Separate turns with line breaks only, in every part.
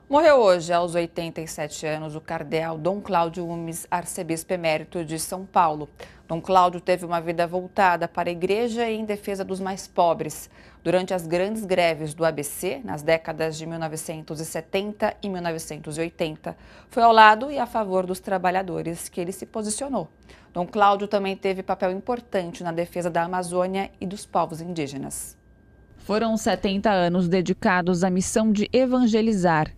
Morreu hoje, aos 87 anos, o cardeal Dom Cláudio Umes, arcebispo emérito de São Paulo. Dom Cláudio teve uma vida voltada para a igreja e em defesa dos mais pobres. Durante as grandes greves do ABC, nas décadas de 1970 e 1980, foi ao lado e a favor dos trabalhadores que ele se posicionou. Dom Cláudio também teve papel importante na defesa da Amazônia e dos povos indígenas.
Foram 70 anos dedicados à missão de evangelizar.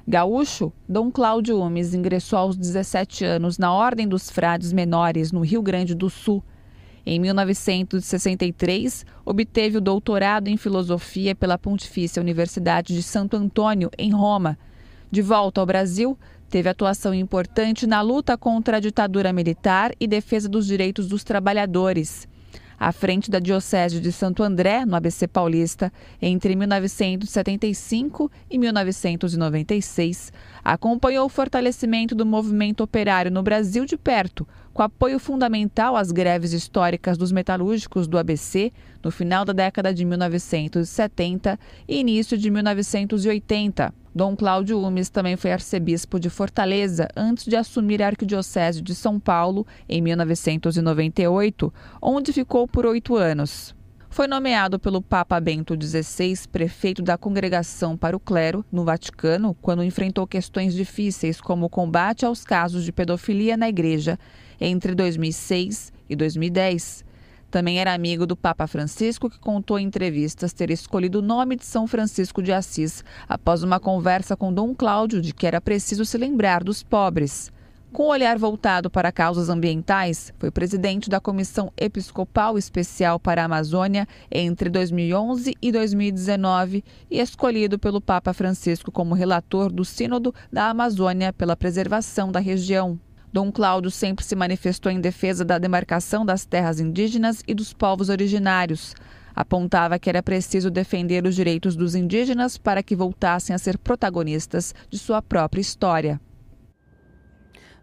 Gaúcho, Dom Cláudio Umes ingressou aos 17 anos na Ordem dos Frades Menores, no Rio Grande do Sul. Em 1963, obteve o doutorado em filosofia pela Pontifícia Universidade de Santo Antônio, em Roma. De volta ao Brasil, teve atuação importante na luta contra a ditadura militar e defesa dos direitos dos trabalhadores. À frente da Diocese de Santo André, no ABC Paulista, entre 1975 e 1996, acompanhou o fortalecimento do movimento operário no Brasil de perto, com apoio fundamental às greves históricas dos metalúrgicos do ABC no final da década de 1970 e início de 1980. Dom Cláudio Umes também foi arcebispo de Fortaleza antes de assumir a Arquidiocese de São Paulo em 1998, onde ficou por 8 anos. Foi nomeado pelo Papa Bento XVI prefeito da Congregação para o Clero, no Vaticano, quando enfrentou questões difíceis como o combate aos casos de pedofilia na Igreja entre 2006 e 2010. Também era amigo do Papa Francisco, que contou em entrevistas ter escolhido o nome de São Francisco de Assis após uma conversa com Dom Cláudio de que era preciso se lembrar dos pobres. Com o olhar voltado para causas ambientais, foi presidente da Comissão Episcopal Especial para a Amazônia entre 2011 e 2019 e escolhido pelo Papa Francisco como relator do Sínodo da Amazônia pela preservação da região. Dom Cláudio sempre se manifestou em defesa da demarcação das terras indígenas e dos povos originários. Apontava que era preciso defender os direitos dos indígenas para que voltassem a ser protagonistas de sua própria história.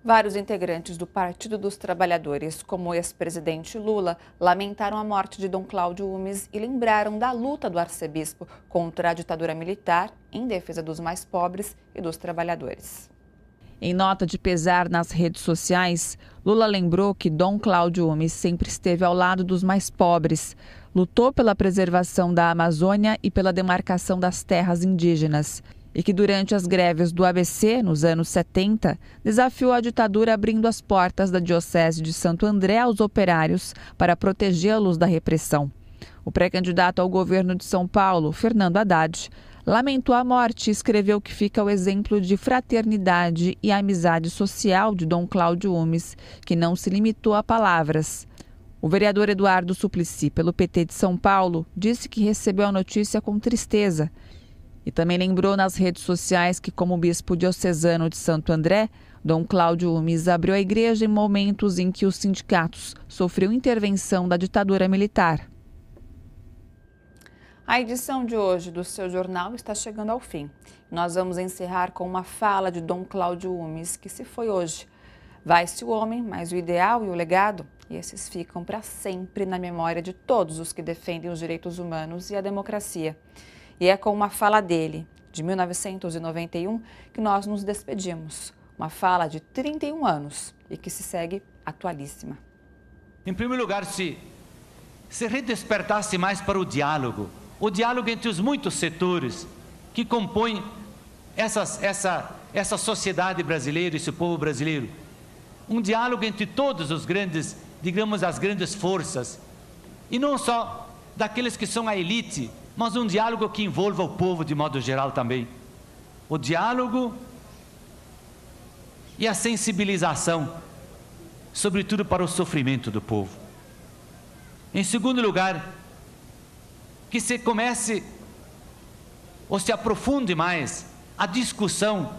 Vários integrantes do Partido dos Trabalhadores, como o ex-presidente Lula, lamentaram a morte de Dom Cláudio Umes e lembraram da luta do arcebispo contra a ditadura militar em defesa dos mais pobres e dos trabalhadores.
Em nota de pesar nas redes sociais, Lula lembrou que Dom Cláudio Umes sempre esteve ao lado dos mais pobres, lutou pela preservação da Amazônia e pela demarcação das terras indígenas, e que durante as greves do ABC, nos anos 70, desafiou a ditadura abrindo as portas da Diocese de Santo André aos operários para protegê-los da repressão. O pré-candidato ao governo de São Paulo, Fernando Haddad, lamentou a morte e escreveu que fica o exemplo de fraternidade e amizade social de Dom Cláudio Umes, que não se limitou a palavras. O vereador Eduardo Suplicy, pelo PT de São Paulo, disse que recebeu a notícia com tristeza e também lembrou nas redes sociais que, como bispo diocesano de Santo André, Dom Cláudio Umes abriu a igreja em momentos em que os sindicatos sofriam intervenção da ditadura militar.
A edição de hoje do seu jornal está chegando ao fim. Nós vamos encerrar com uma fala de Dom Cláudio Umes, que se foi hoje. Vai-se o homem, mas o ideal e o legado, esses ficam para sempre na memória de todos os que defendem os direitos humanos e a democracia. E é com uma fala dele, de 1991, que nós nos despedimos. Uma fala de 31 anos e que se segue atualíssima.
Em primeiro lugar, se redespertasse mais para o diálogo entre os muitos setores que compõem essa sociedade brasileira, esse povo brasileiro. Um diálogo entre todos os grandes, digamos, as grandes forças, e não só daqueles que são a elite, mas um diálogo que envolva o povo de modo geral também. O diálogo e a sensibilização, sobretudo para o sofrimento do povo. Em segundo lugar, que se comece ou se aprofunde mais a discussão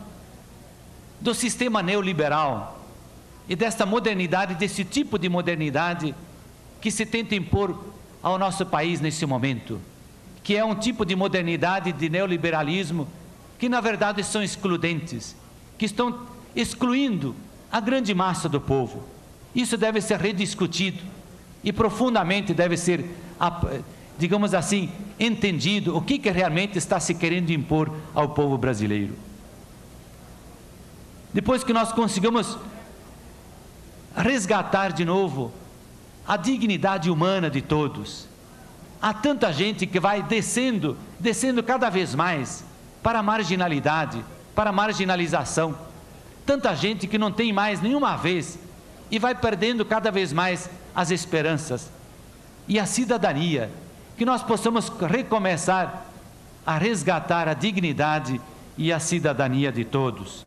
do sistema neoliberal e desta modernidade, desse tipo de modernidade que se tenta impor ao nosso país nesse momento, que é um tipo de modernidade, de neoliberalismo, que na verdade são excludentes, que estão excluindo a grande massa do povo. Isso deve ser rediscutido e profundamente deve ser, digamos assim, entendido o que realmente está se querendo impor ao povo brasileiro. depois que nós consigamos resgatar de novo a dignidade humana de todos. Há tanta gente que vai descendo cada vez mais para a marginalidade, para a marginalização. Tanta gente que não tem mais nenhuma vez e vai perdendo cada vez mais as esperanças. E a cidadania, que nós possamos recomeçar a resgatar a dignidade e a cidadania de todos.